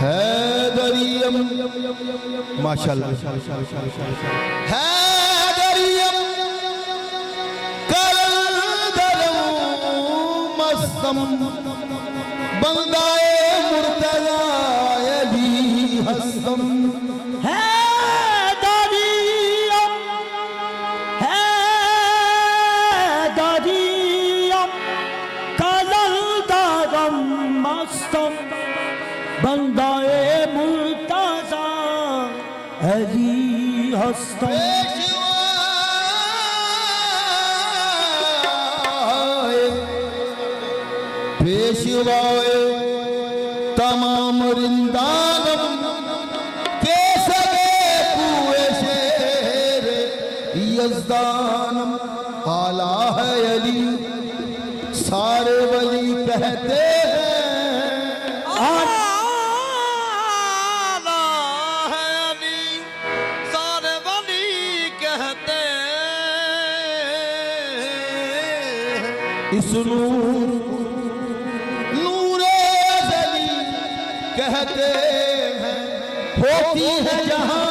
हैदरियम माशाल्लाह हैदरियम करदरम मस्तम बंदाए मुर्तजा अली हस्तम बंदाए मुर्तजा अली हस्तम पेशवाए तमाम रिंदानम के सगे कुए शेर यज़दानम आला है अली सारे वली कहते हैं इस नूरे अज़ली कहते हैं होती है जहां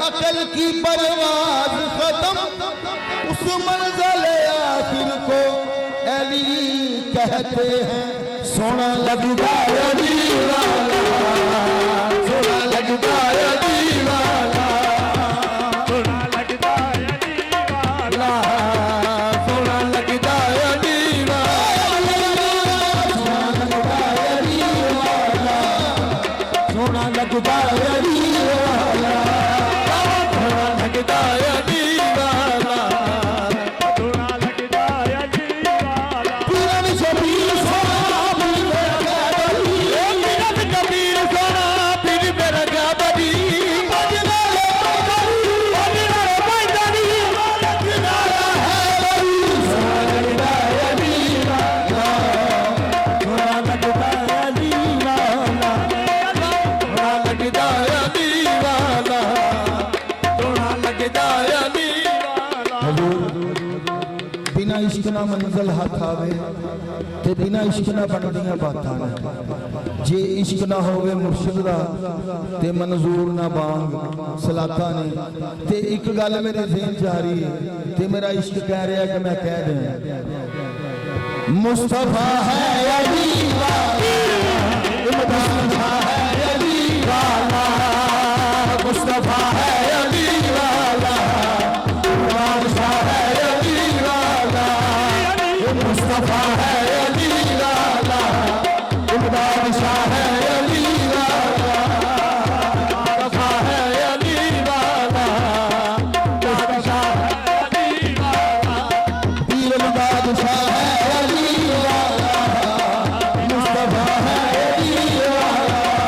अकल की परवाज़ खत्म उस मंज़िल आखिर को अली कहते हैं सोना लगता अली वाला सोना लगता अली वाला सोना लगता अली वाला सोना लगता सोना लगता अली वाला सोना लगता अली वाला सोना लगता अली वाला पूरन शबीर सोना पीर मेरा क्या बड़ी पूरन कबीर सोना पीर मेरा क्या बड़ी बजना ले मैदानी बजना है बड़ी सोना लगता अली वाला सोना लगता अली वाला लगता अली वाला सोना लगता अली वाला बिना इश्क ना मंजिल हाथ आवे ते बिना इश्क ना बनदियां बातां ने जे इश्क ना होवे मुर्शिद दा ते मंजूर ना बांग सलाता ने ते एक गल मेरे ज़हन च आ रही है ते मेरा इश्क कह रहा है कि मैं कह दें मुस्तफा है अली वाला मुस्तफा है अली वाला मुस्तफा है अली वाला बादशाह है अली वाला मुस्तफा है अली वाला बादशाह है अली वाला बादशाह है अली वाला बादशाह है अली वाला पीर बादशाह है अली वाला मुस्तफा है अली वाला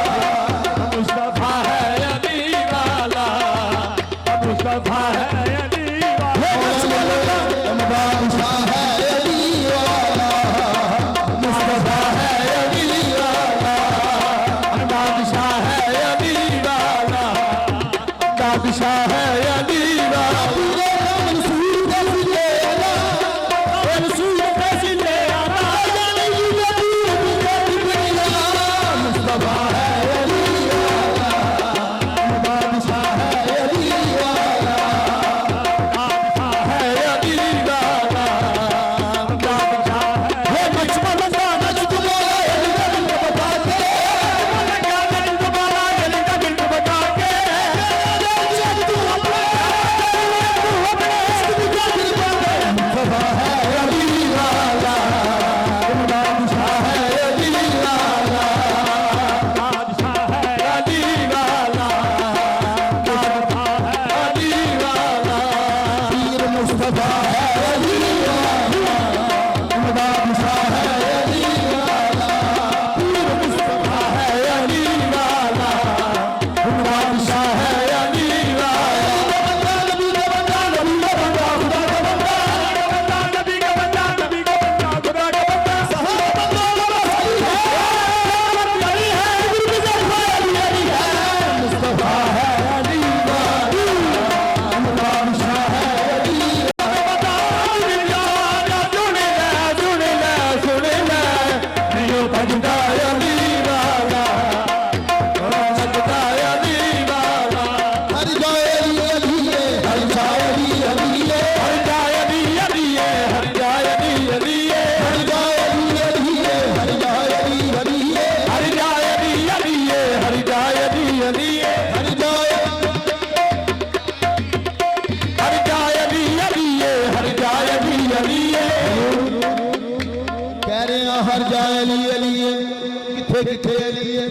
किथे किथे अली है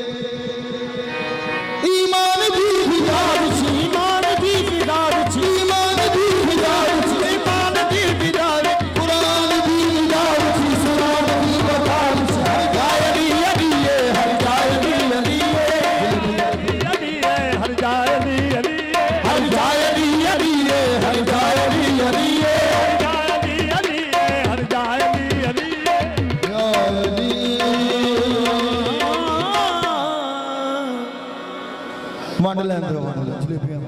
ईमान दी बिदार सी ईमान दी बिदार सी ईमान दी बिदार सी ईमान दी बिदार कुरान दी बिदार सी सुरान दी बिदार सी हर जाए अली अली है हर जाए अली अली है हर जाए अली अली हर जाए अली अली है हर जाए अली अली है हर जाए अली अली या अली वंड लैंदे जलेबियां